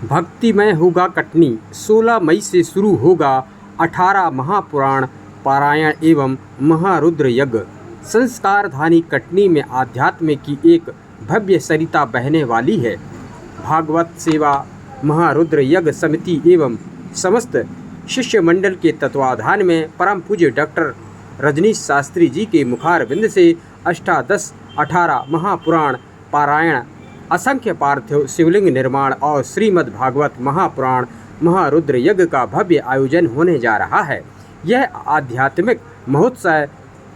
भक्तिमय होगा कटनी। 16 मई से शुरू होगा 18 महापुराण पारायण एवं महारुद्र यज्ञ। संस्कारधानी कटनी में आध्यात्म की एक भव्य सरिता बहने वाली है। भागवत सेवा महारुद्र यज्ञ समिति एवं समस्त शिष्य मंडल के तत्वाधान में परम पूज्य डॉक्टर रजनीश शास्त्री जी के मुखारविंद से अष्टादश 18 महापुराण पारायण, असंख्य पार्थिव शिवलिंग निर्माण और श्रीमद् भागवत महापुराण महारुद्र यज्ञ का भव्य आयोजन होने जा रहा है। यह आध्यात्मिक महोत्सव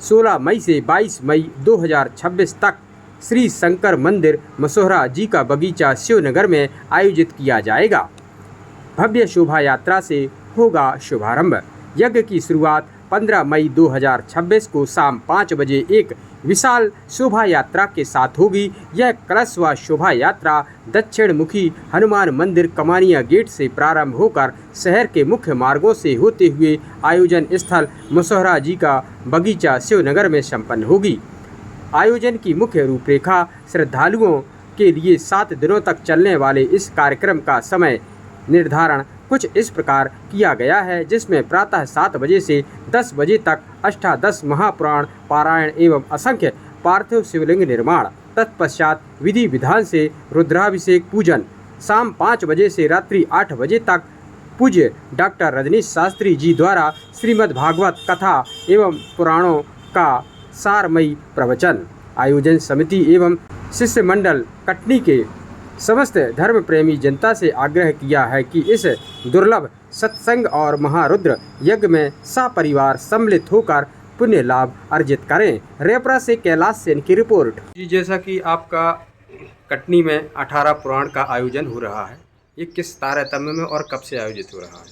16 मई से 22 मई 2026 तक श्री शंकर मंदिर मसोहरा जी का बगीचा शिवनगर में आयोजित किया जाएगा। भव्य शोभा यात्रा से होगा शुभारंभ। यज्ञ की शुरुआत 15 मई 2026 को शाम 5 बजे एक विशाल शोभा यात्रा के साथ होगी। यह कलश व शोभा यात्रा दक्षिण मुखी हनुमान मंदिर कमानिया गेट से प्रारंभ होकर शहर के मुख्य मार्गों से होते हुए आयोजन स्थल मसोहरा जी का बगीचा शिवनगर में संपन्न होगी। आयोजन की मुख्य रूपरेखा श्रद्धालुओं के लिए 7 दिनों तक चलने वाले इस कार्यक्रम का समय निर्धारण कुछ इस प्रकार किया गया है, जिसमें प्रातः 7 बजे से 10 बजे तक अष्टादश महापुराण पारायण एवं असंख्य पार्थिव शिवलिंग निर्माण, तत्पश्चात विधि विधान से रुद्राभिषेक पूजन, शाम 5 बजे से रात्रि 8 बजे तक पूज्य डॉक्टर रजनीश शास्त्री जी द्वारा श्रीमद् भागवत कथा एवं पुराणों का सारमयी प्रवचन। आयोजन समिति एवं शिष्य मंडल कटनी के समस्त धर्म प्रेमी जनता से आग्रह किया है कि इस दुर्लभ सत्संग और महारुद्र यज्ञ में सपरिवार सम्मिलित होकर पुण्य लाभ अर्जित करें। रेपरा से कैलाश सेन की रिपोर्ट। जी, जैसा कि आपका कटनी में 18 पुराण का आयोजन हो रहा है, ये किस तारतम्य में और कब से आयोजित हो रहा है?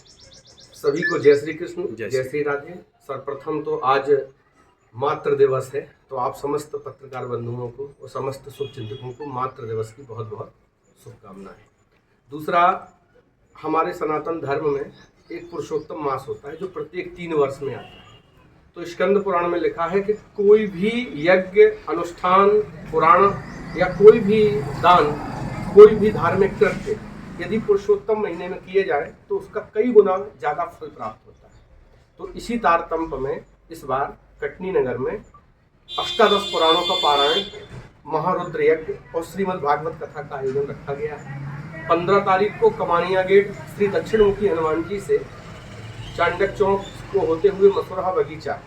सभी को जय श्री कृष्ण, जय श्री राधे। सर्वप्रथम तो आज मातृ दिवस है, तो आप समस्त पत्रकार बंधुओं को और समस्त शुभचिंतकों को मातृ दिवस की बहुत बहुत शुभकामनाएं। दूसरा, हमारे सनातन धर्म में एक पुरुषोत्तम मास होता है जो प्रत्येक 3 वर्ष में आता है। तो स्कंद पुराण में लिखा है कि कोई भी यज्ञ, अनुष्ठान, पुराण या कोई भी दान, कोई भी धार्मिक कृत्य यदि पुरुषोत्तम महीने में किए जाए तो उसका कई गुना ज़्यादा फल प्राप्त होता है। तो इसी तारतम्य में इस बार कटनी नगर में अष्टादश पुराणों का पारायण, महारुद्र यज्ञ और श्रीमद् भागवत कथा का आयोजन रखा गया है। 15 तारीख को कमानिया गेट श्री दक्षिण मुखी हनुमान जी से चांडक चौक को होते हुए मसोहरा बगीचा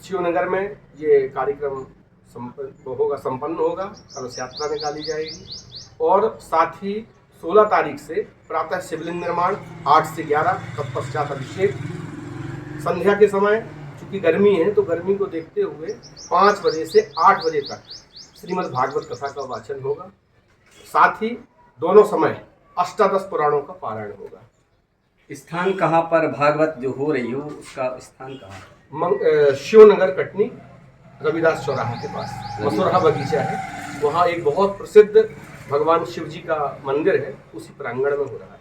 शिवनगर में ये कार्यक्रम संपन्न होगा। कलश यात्रा निकाली जाएगी और साथ ही 16 तारीख से प्रातः शिवलिंग निर्माण, 8 से 11 तत्पश्चात अभिषेक, संध्या के समय चूँकि गर्मी है तो गर्मी को देखते हुए 5 बजे से 8 बजे तक श्रीमद् भागवत कथा का वाचन होगा। साथ ही दोनों समय अष्टादश पुराणों का पारायण होगा। स्थान कहाँ पर भागवत जो हो रही हो उसका स्थान कहाँ? शिवनगर कटनी रविदास चौराहा के पास मसोहरा बगीचा है। वहाँ एक बहुत प्रसिद्ध भगवान शिव जी का मंदिर है, उसी प्रांगण में हो रहा है।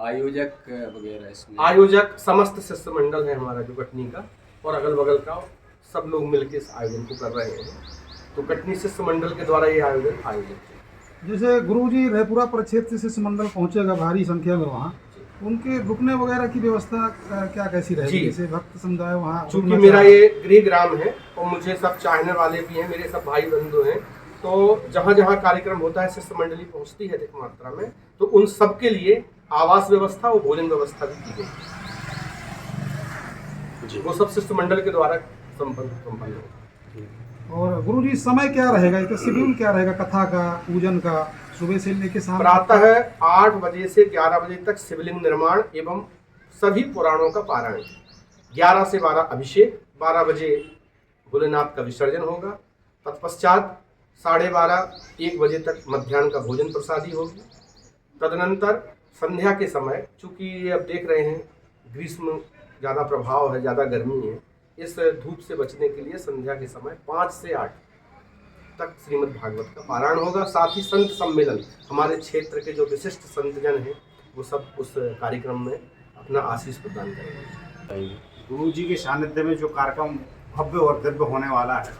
आयोजक वगैरह इसमें? आयोजक समस्त शिष्य मंडल है हमारा जो कटनी का और अगल बगल का, सब लोग मिलकर इस आयोजन को कर रहे हैं। तो कटनी शिष्य मंडल के द्वारा ये आयोजन आयोजित है। जैसे गुरुजी रेपुरा प्रक्षेत्र से शिष्य मंडल पहुंचेगा भारी संख्या में, वहाँ उनके रुकने वगैरह की व्यवस्था क्या कैसी रहेगी? जैसे भक्त समुदाय वहाँ, चूँकि मेरा ये गृह ग्राम है और मुझे सब चाहने वाले भी हैं, मेरे सब भाई बंधु हैं, तो जहाँ जहाँ कार्यक्रम होता है शिष्य मंडली पहुँचती है अधिक मात्रा में, तो उन सब के लिए आवास व्यवस्था और भोजन व्यवस्था भी की गई जी। वो सब शिष्य मंडल के द्वारा संपन्न होगा। और गुरुजी समय क्या रहेगा, इसका शेड्यूल क्या रहेगा कथा का, पूजन का? सुबह से लेकर शाम प्रातः 8 बजे से 11 बजे तक शिवलिंग निर्माण एवं सभी पुराणों का पारायण, 11 से 12 अभिषेक, 12 बजे भोलेनाथ का विसर्जन होगा। तत्पश्चात 12:30-1 बजे तक मध्याह्न का भोजन प्रसादी होगी। तदनंतर संध्या के समय, चूँकि अब देख रहे हैं ग्रीष्म ज़्यादा प्रभाव है, ज़्यादा गर्मी है, इस धूप से बचने के लिए संध्या के समय 5 से 8 तक श्रीमद् भागवत का पारायण होगा। साथ ही संत सम्मेलन, हमारे क्षेत्र के जो विशिष्ट संतजन हैं वो सब उस कार्यक्रम में अपना आशीष प्रदान करेंगे। गुरु जी के सानिध्य में जो कार्यक्रम भव्य और दिव्य होने वाला है,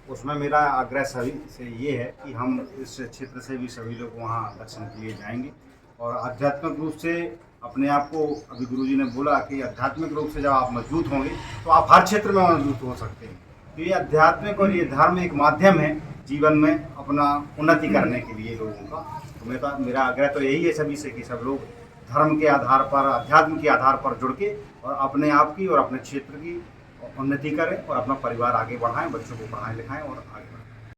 उसमें मेरा आग्रह सभी से ये है कि हम इस क्षेत्र से भी सभी लोग वहाँ दर्शन के लिए जाएंगे और आध्यात्मिक रूप से अपने आप को, अभी गुरुजी ने बोला कि आध्यात्मिक रूप से जब आप मजबूत होंगे तो आप हर क्षेत्र में मजबूत हो सकते हैं। तो ये आध्यात्मिक और ये धर्म एक माध्यम है जीवन में अपना उन्नति करने के लिए लोगों का। तो मेरा आग्रह तो यही है सभी से कि सब लोग धर्म के आधार पर, अध्यात्म के आधार पर जुड़ के और अपने आप की और अपने क्षेत्र की उन्नति करें और अपना परिवार आगे बढ़ाएं, बच्चों को पढ़ाएं लिखाएं और आगे बढ़ाएं।